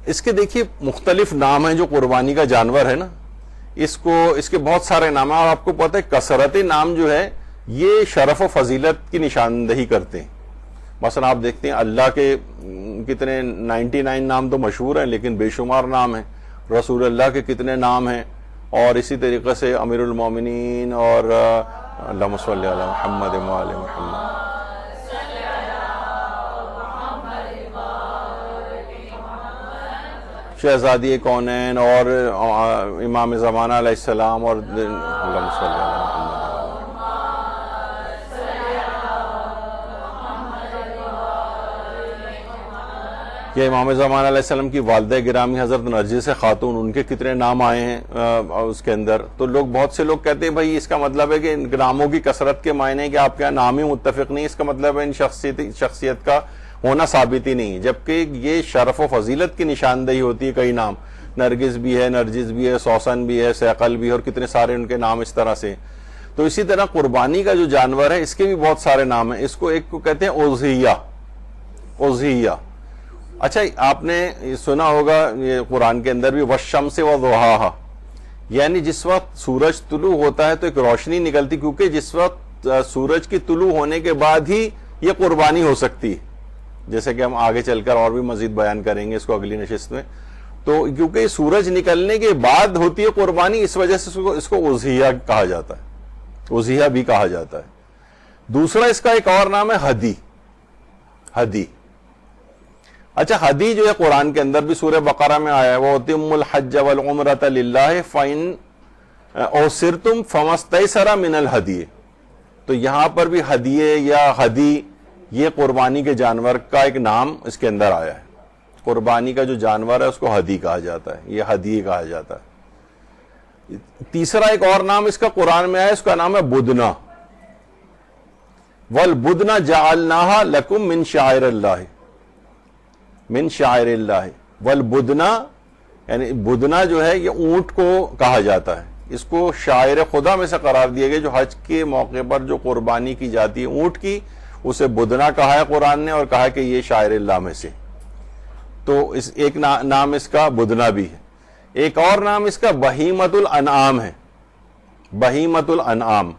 اس کے دیکھیے مختلف نام ہیں جو قربانی کا جانور ہے نا، اس کے بہت سارے نام ہیں، اور آپ کو پتہ ہے کثرت نام جو ہے یہ شرف و فضیلت کی نشاندہی کرتے ہیں. مثلا آپ دیکھتے ہیں اللہ کے کتنے 99 نام تو مشہور ہیں لیکن بے شمار نام ہیں، رسول اللہ کے کتنے نام ہیں، اور اسی طریقے سے امیر المومنین اور اللہم صلی علی محمد و آل محمد. شہزادی کونین اور امام زمانہ علیہ السلام اور اللہم صلی علی محمد. یہ امام زمانہ علیہ السلام کی والدہ گرامی حضرت نرجس خاتون، ان کے کتنے نام آئے ہیں اس کے اندر. تو بہت سے لوگ کہتے ہیں بھائی اس کا مطلب ہے کہ ان ناموں کی کثرت کے معنی کہ آپ کے نام ہی متفق نہیں، اس کا مطلب ہے ان شخصیت کا ہونا ثابت ہی نہیں، جبکہ یہ شرف و فضیلت کی نشاندہی ہوتی ہے. کئی نام نرگس بھی ہے، نرجس بھی ہے، سوسن بھی ہے، سیقل بھی ہے، اور کتنے سارے ان کے نام اس طرح سے. تو اسی طرح قربانی کا جو جانور ہے اس کے بھی بہت سارے نام ہیں. اس کو ایک کو کہتے ہیں اضحیہ. اچھا آپ نے سنا ہوگا یہ قرآن کے اندر بھی والشمس وضحاہا، یعنی جس وقت سورج طلوع ہوتا ہے تو ایک روشنی نکلتی، کیونکہ جس وقت سورج کی طلوع ہونے کے بعد ہی یہ قربانی ہو سکتی ہے، جیسے کہ ہم آگے چل کر اور بھی مزید بیان کریں گے اس کو اگلی نشست میں. تو کیونکہ سورج نکلنے کے بعد ہوتی ہے قربانی، اس وجہ سے اس کو اضحیہ کہا جاتا ہے، اضحیہ بھی کہا جاتا ہے. دوسرا اس کا ایک اور نام ہے ہدی. اچھا ہدی جو ہے قرآن کے اندر بھی سورہ بقرہ میں آیا ہے، وَأَتِمُّوا الْحَجَّ وَالْعُمْرَةَ لِلَّهِ فَإِنْ أُحْصِرْتُمْ فَمَا اسْتَيْسَرَ مِنَ الْهَدْيِ. تو یہاں پر بھی ہدیے یا ہدی یہ قربانی کے جانور کا ایک نام اس کے اندر آیا ہے. قربانی کا جو جانور ہے اس کو ہدی کہا جاتا ہے، یہ ہدیے کہا جاتا ہے. تیسرا ایک اور نام اس کا قرآن میں آیا، اس کا نام ہے بدنا. وَالْبُدْنَ جَعَلْنَاهَا لَكُمْ مِنْ شَعَائِرِ اللَّهِ من شاعر اللہ. والبدنا یعنی بدنا جو ہے یہ اونٹ کو کہا جاتا ہے، اس کو شاعر خدا میں سے قرار دیا گیا. جو حج کے موقع پر جو قربانی کی جاتی ہے اونٹ کی، اسے بدنا کہا ہے قرآن نے، اور کہا کہ یہ شاعر اللہ میں سے. تو ایک نام اس کا بدنا بھی ہے. ایک اور نام اس کا بہیمت الانعام ہے. بہیمت الانعام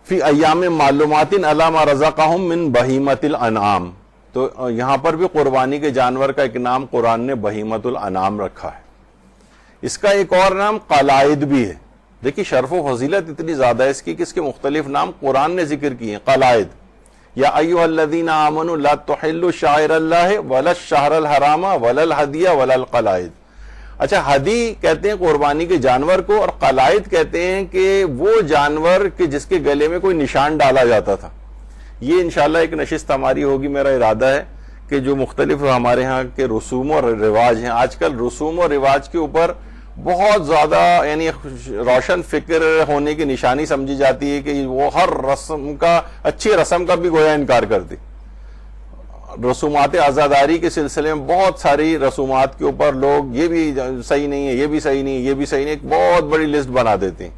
فی ایام معلومات علی ما رزقہم من بہیمت الانعام. تو یہاں پر بھی قربانی کے جانور کا ایک نام قرآن نے بہیمت الانعام رکھا ہے. اس کا ایک اور نام قلائد بھی ہے. دیکھیے شرف و فضیلت اتنی زیادہ ہے اس کی کہ اس کے مختلف نام قرآن نے ذکر کیے ہیں. قلائد، یا ایھا الذین آمنوا لا تحلوا شعائر اللہ ولا الشہر الحرام ولا الہدی ولا القلائد. اچھا ہدی کہتے ہیں قربانی کے جانور کو، اور قلائد کہتے ہیں کہ وہ جانور کہ جس کے گلے میں کوئی نشان ڈالا جاتا تھا. یہ انشاءاللہ ایک نشست ہماری ہوگی. میرا ارادہ ہے کہ جو مختلف ہمارے ہاں کے رسوم اور رواج ہیں، آج کل رسوم اور رواج کے اوپر بہت زیادہ یعنی روشن فکر ہونے کی نشانی سمجھی جاتی ہے کہ وہ ہر رسم کا، اچھی رسم کا بھی گویا انکار کرتی. رسومات عزاداری کے سلسلے میں بہت ساری رسومات کے اوپر لوگ یہ بھی صحیح نہیں ہے، یہ بھی صحیح نہیں ہے، یہ بھی صحیح نہیں، ایک بہت بڑی لسٹ بنا دیتے ہیں.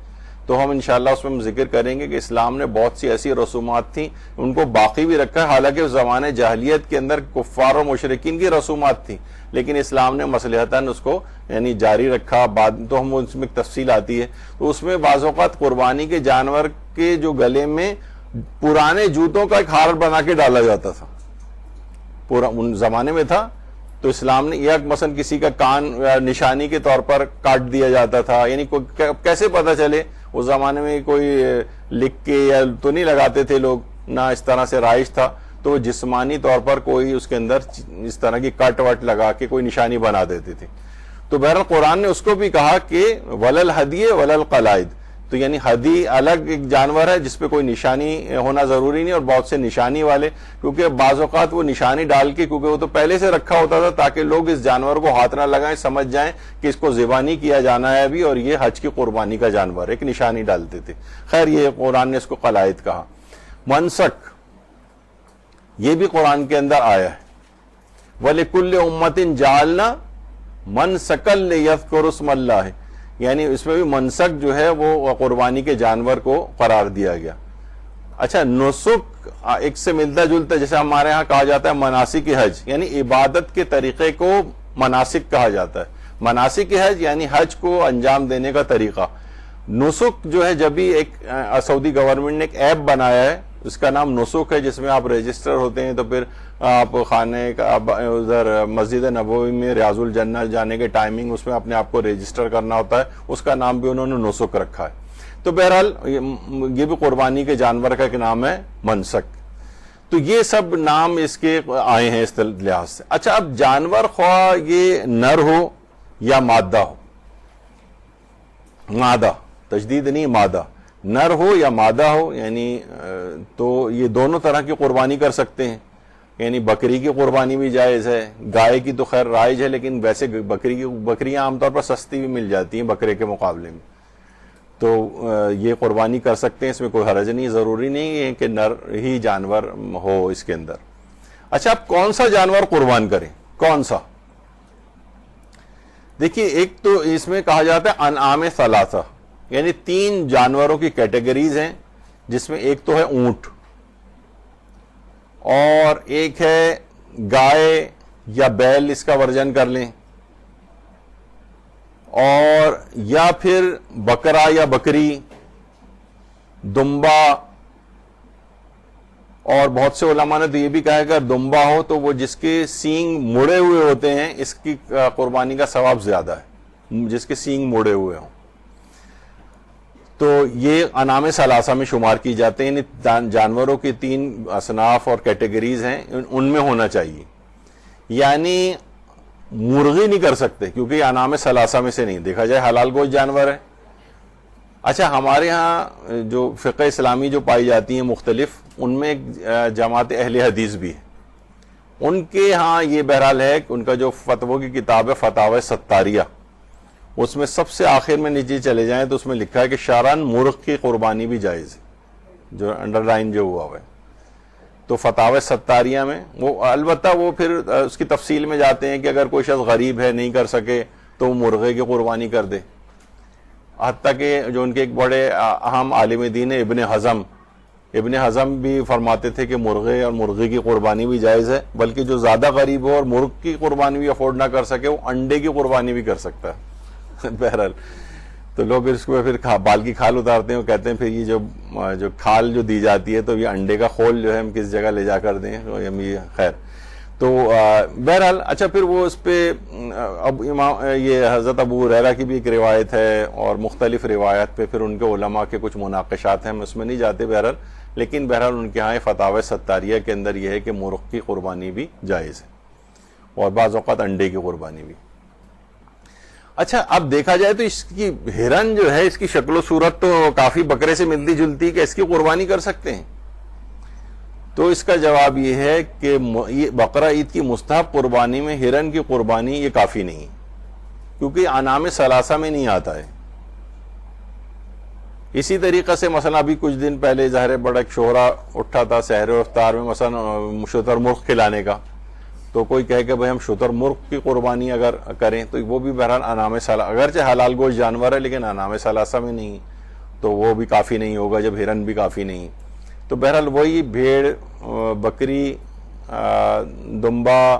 تو ہم انشاءاللہ اس میں ہم ذکر کریں گے کہ اسلام نے بہت سی ایسی رسومات تھیں ان کو باقی بھی رکھا ہے. حالانکہ اس زمانے جاہلیت کے اندر کفار و مشرکین کی رسومات تھیں، لیکن اسلام نے مصلحتاً اس کو یعنی جاری رکھا. بعد تو ہم اس میں ایک تفصیل آتی ہے. تو اس میں بعض اوقات قربانی کے جانور کے جو گلے میں پرانے جوتوں کا ایک ہار بنا کے ڈالا جاتا تھا، پورا ان زمانے میں تھا. تو اسلام نے یا مثلا کسی کا کان نشانی کے طور پر کاٹ دیا جاتا تھا. یعنی کیسے پتہ چلے؟ اس زمانے میں کوئی لکھ کے یا تو نہیں لگاتے تھے لوگ، نہ اس طرح سے رائج تھا. تو وہ جسمانی طور پر کوئی اس کے اندر اس طرح کی کٹ وٹ لگا کے کوئی نشانی بنا دیتے تھے. تو بہرحال قرآن نے اس کو بھی کہا کہ ولل ہدی ولل قلائد. تو یعنی ہدی الگ ایک جانور ہے جس پہ کوئی نشانی ہونا ضروری نہیں، اور بہت سے نشانی والے، کیونکہ بعض اوقات وہ نشانی ڈال کے، کیونکہ وہ تو پہلے سے رکھا ہوتا تھا تاکہ لوگ اس جانور کو ہاتھ نہ لگائیں، سمجھ جائیں کہ اس کو ذبح نہیں کیا جانا ہے ابھی اور یہ حج کی قربانی کا جانور ہے، ایک نشانی ڈالتے تھے. خیر یہ قرآن نے اس کو قلائد کہا. منسک یہ بھی قرآن کے اندر آیا ہے. وَلِكُلِّ أُمَّةٍ جَعَلْنَا مَنْسَكًا لِيَذْكُرُوا اسْمَ اللَّهِ. یعنی اس میں بھی منسک جو ہے وہ قربانی کے جانور کو قرار دیا گیا. اچھا نسک ایک سے ملتا جلتا، جیسے ہمارے ہاں کہا جاتا ہے مناسک حج، یعنی عبادت کے طریقے کو مناسک کہا جاتا ہے. مناسک حج یعنی حج کو انجام دینے کا طریقہ. نسک جو ہے، جب بھی ایک سعودی گورنمنٹ نے ایک ایپ بنایا ہے، اس کا نام نسک ہے، جس میں آپ رجسٹر ہوتے ہیں، تو پھر آپ خانے کا ادھر مسجد نبوی میں ریاض الجنہ جانے کے ٹائمنگ اس میں اپنے آپ کو رجسٹر کرنا ہوتا ہے، اس کا نام بھی انہوں نے نسک رکھا ہے. تو بہرحال یہ بھی قربانی کے جانور کا ایک نام ہے منسک. تو یہ سب نام اس کے آئے ہیں اس لحاظ سے. اچھا، اب جانور خواہ یہ نر ہو یا مادہ ہو، مادہ تجدید نہیں، مادہ، نر ہو یا مادہ ہو، یعنی تو یہ دونوں طرح کی قربانی کر سکتے ہیں. یعنی بکری کی قربانی بھی جائز ہے، گائے کی تو خیر رائج ہے، لیکن ویسے بکریاں عام طور پر سستی بھی مل جاتی ہیں بکرے کے مقابلے میں، تو یہ قربانی کر سکتے ہیں، اس میں کوئی حرج نہیں. ضروری نہیں ہے کہ نر ہی جانور ہو اس کے اندر. اچھا، آپ کون سا جانور قربان کریں؟ کون سا؟ دیکھیے، ایک تو اس میں کہا جاتا ہے انعام ثلاثہ، یعنی 3 جانوروں کی کیٹیگریز ہیں، جس میں ایک تو ہے اونٹ، اور ایک ہے گائے یا بیل، اس کا ورژن کر لیں، اور یا پھر بکرا یا بکری، دمبا. اور بہت سے علماء نے تو یہ بھی کہا کہ اگر دمبا ہو تو وہ جس کے سینگ مڑے ہوئے ہوتے ہیں، اس کی قربانی کا ثواب زیادہ ہے، جس کے سینگ مڑے ہوئے ہوں. تو یہ انعام ثلاثہ میں شمار کی جاتے ہیں، یعنی جانوروں کی 3 اصناف اور کیٹیگریز ہیں، ان میں ہونا چاہیے. یعنی مرغی نہیں کر سکتے، کیونکہ یہ انعام ثلاثہ میں سے نہیں. دیکھا جائے حلال گوشت جانور ہے. اچھا، ہمارے ہاں جو فقہ اسلامی جو پائی جاتی ہیں مختلف، ان میں ایک جماعت اہل حدیث بھی ہے. ان کے ہاں یہ بہرحال ہے کہ ان کا جو فتووں کی کتاب ہے فتاوی ستاریہ، اس میں سب سے آخر میں نیچے چلے جائیں تو اس میں لکھا ہے کہ شرعاً مرغ کی قربانی بھی جائز ہے، جو انڈر لائن جو ہوا ہے. تو فتاوی ستاریہ میں وہ البتہ وہ پھر اس کی تفصیل میں جاتے ہیں کہ اگر کوئی شخص غریب ہے، نہیں کر سکے، تو وہ مرغے کی قربانی کر دے. حتیٰ کہ جو ان کے ایک بڑے اہم عالم دین ہے ابن حزم بھی فرماتے تھے کہ مرغے اور مرغی کی قربانی بھی جائز ہے، بلکہ جو زیادہ غریب ہو اور مرغ کی قربانی بھی افورڈ نہ کر سکے، وہ انڈے کی قربانی بھی کر سکتا ہے. بہرحال تو لوگ اس کو پھر بال کی کھال اتارتے ہیں، وہ کہتے ہیں پھر یہ جو کھال جو دی جاتی ہے تو یہ انڈے کا خول جو ہے ہم کس جگہ لے جا کر دیں، خیر. تو بہرحال اچھا، پھر وہ اس پہ اب یہ حضرت ابو ہریرہ کی بھی ایک روایت ہے، اور مختلف روایت پہ پھر ان کے علماء کے کچھ مناقشات ہیں، ہم اس میں نہیں جاتے بہرحال. لیکن بہرحال ان کے ہاں فتاوی ستاریہ کے اندر یہ ہے کہ مرغ کی قربانی بھی جائز ہے، اور بعض اوقات انڈے کی قربانی بھی. اچھا، اب دیکھا جائے تو اس کی ہرن جو ہے، اس کی شکل و صورت تو کافی بکرے سے ملتی جلتی، کہ اس کی قربانی کر سکتے ہیں؟ تو اس کا جواب یہ ہے کہ یہ بقرہ عید کی مستحب قربانی میں ہرن کی قربانی یہ کافی نہیں، کیونکہ انعام ثلاثہ میں نہیں آتا ہے. اسی طریقے سے مثلا ابھی کچھ دن پہلے ظاہر بڑا ایک شہرہ اٹھا تھا سحر و افطار میں مثلا شتر مرغ کھلانے کا، تو کوئی کہے کہ بھائی ہم شتر مرغ کی قربانی اگر کریں تو وہ بھی بہرحال انعام ثلاثہ، اگرچہ حلال گوشت جانور ہے لیکن انعام ثلاثہ میں نہیں، تو وہ بھی کافی نہیں ہوگا جب ہرن بھی کافی نہیں. تو بہرحال وہی بھیڑ، بکری، دمبا،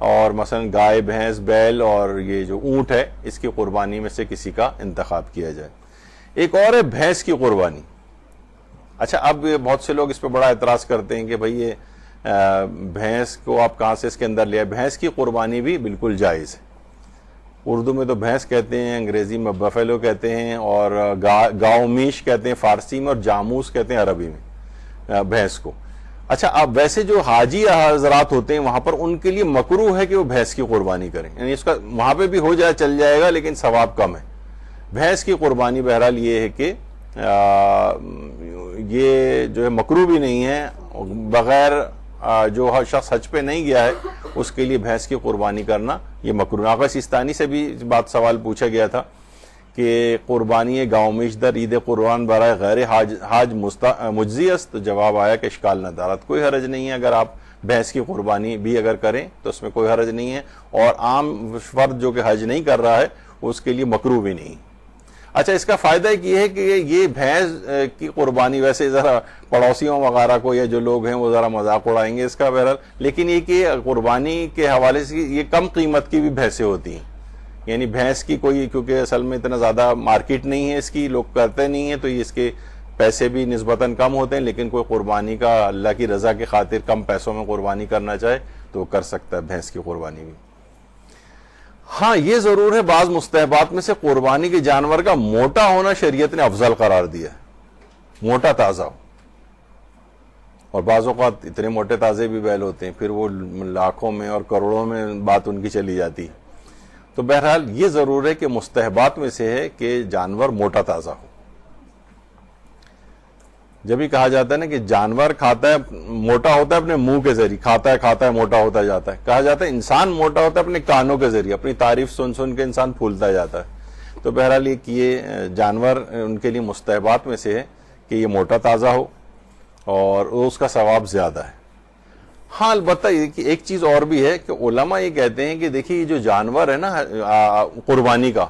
اور مثلا گائے، بھینس، بیل اور یہ جو اونٹ ہے، اس کی قربانی میں سے کسی کا انتخاب کیا جائے. ایک اور ہے بھینس کی قربانی. اچھا، اب بہت سے لوگ اس پہ بڑا اعتراض کرتے ہیں کہ بھئی یہ بھینس کو آپ کہاں سے اس کے اندر لیا. بھینس کی قربانی بھی بالکل جائز ہے. اردو میں تو بھینس کہتے ہیں، انگریزی میں بفیلو کہتے ہیں، اور گاؤ میش کہتے ہیں فارسی میں، اور جاموس کہتے ہیں عربی میں بھینس کو. اچھا، اب ویسے جو حاجی حضرات ہوتے ہیں وہاں پر ان کے لیے مکروہ ہے کہ وہ بھینس کی قربانی کریں، یعنی اس کا وہاں پہ بھی ہو جائے چل جائے گا لیکن ثواب کم ہے. بھینس کی قربانی بہرحال یہ ہے کہ یہ جو ہے مکروہ بھی نہیں ہے، بغیر جو شخص حج پہ نہیں گیا ہے اس کے لیے بھینس کی قربانی کرنا یہ مکروہ. آقا سیستانی سے بھی بات سوال پوچھا گیا تھا کہ قربانی گاؤں میں در عید قربان برائے غیر حاج مجزی است، تو جواب آیا کہ اشکال نہ دارت، کوئی حرج نہیں ہے اگر آپ بھینس کی قربانی بھی اگر کریں تو اس میں کوئی حرج نہیں ہے، اور عام فرد جو کہ حج نہیں کر رہا ہے اس کے لیے مکروہ بھی نہیں. اچھا اس کا فائدہ ایک یہ ہے کہ یہ بھینس کی قربانی ویسے ذرا پڑوسیوں وغیرہ کو یا جو لوگ ہیں وہ ذرا مذاق اڑائیں گے اس کا بہرحال، لیکن یہ کہ قربانی کے حوالے سے یہ کم قیمت کی بھی بھینسیں ہوتی ہیں، یعنی بھینس کی کوئی، کیونکہ اصل میں اتنا زیادہ مارکیٹ نہیں ہے اس کی، لوگ کرتے نہیں ہیں، تو یہ اس کے پیسے بھی نسبتاً کم ہوتے ہیں، لیکن کوئی قربانی کا اللہ کی رضا کی خاطر کم پیسوں میں قربانی کرنا چاہے تو کر سکتا ہے بھینس کی قربانی بھی۔ ہاں یہ ضرور ہے، بعض مستحبات میں سے قربانی کے جانور کا موٹا ہونا شریعت نے افضل قرار دیا ہے، موٹا تازہ ہو، اور بعض اوقات اتنے موٹے تازے بھی بیل ہوتے ہیں، پھر وہ لاکھوں میں اور کروڑوں میں بات ان کی چلی جاتی ہے۔ تو بہرحال یہ ضرور ہے کہ مستحبات میں سے ہے کہ جانور موٹا تازہ ہو۔ جب ہی کہا جاتا ہے نا کہ جانور کھاتا ہے، موٹا ہوتا ہے اپنے منہ کے ذریعے، کھاتا ہے موٹا ہوتا جاتا ہے، کہا جاتا ہے انسان موٹا ہوتا ہے اپنے کانوں کے ذریعے، اپنی تعریف سن سن کے انسان پھولتا جاتا ہے۔ تو بہرحال یہ جانور ان کے لیے مستحبات میں سے ہے کہ یہ موٹا تازہ ہو اور اس کا ثواب زیادہ ہے۔ ہاں البتہ ایک چیز اور بھی ہے کہ علماء یہ کہتے ہیں کہ دیکھیے یہ جو جانور ہے نا قربانی کا،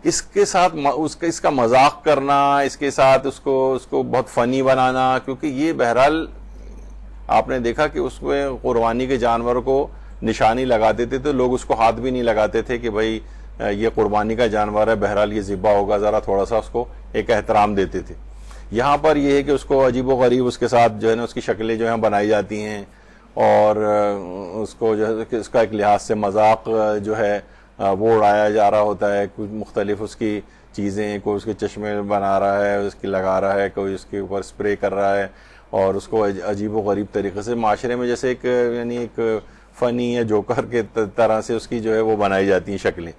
اس کے ساتھ اس کا مذاق کرنا، اس کے ساتھ اس کو بہت فنی بنانا، کیونکہ یہ بہرحال آپ نے دیکھا کہ اس میں قربانی کے جانور کو نشانی لگاتے تھے تو لوگ اس کو ہاتھ بھی نہیں لگاتے تھے کہ بھائی یہ قربانی کا جانور ہے، بہرحال یہ ذبح ہوگا، ذرا تھوڑا سا اس کو ایک احترام دیتے تھے۔ یہاں پر یہ ہے کہ اس کو عجیب و غریب اس کے ساتھ جو ہے نا اس کی شکلیں جو ہیں بنائی جاتی ہیں، اور اس کو جو ہے اس کا ایک لحاظ سے مذاق جو ہے وہ اڑایا جا رہا ہوتا ہے، کچھ مختلف اس کی چیزیں، کوئی اس کے چشمے بنا رہا ہے، اس کی لگا رہا ہے، کوئی اس کے اوپر اسپرے کر رہا ہے، اور اس کو عجیب و غریب طریقے سے معاشرے میں جیسے ایک یعنی ایک فنی یا جوکر کے طرح سے اس کی جو ہے وہ بنائی جاتی ہیں شکلیں۔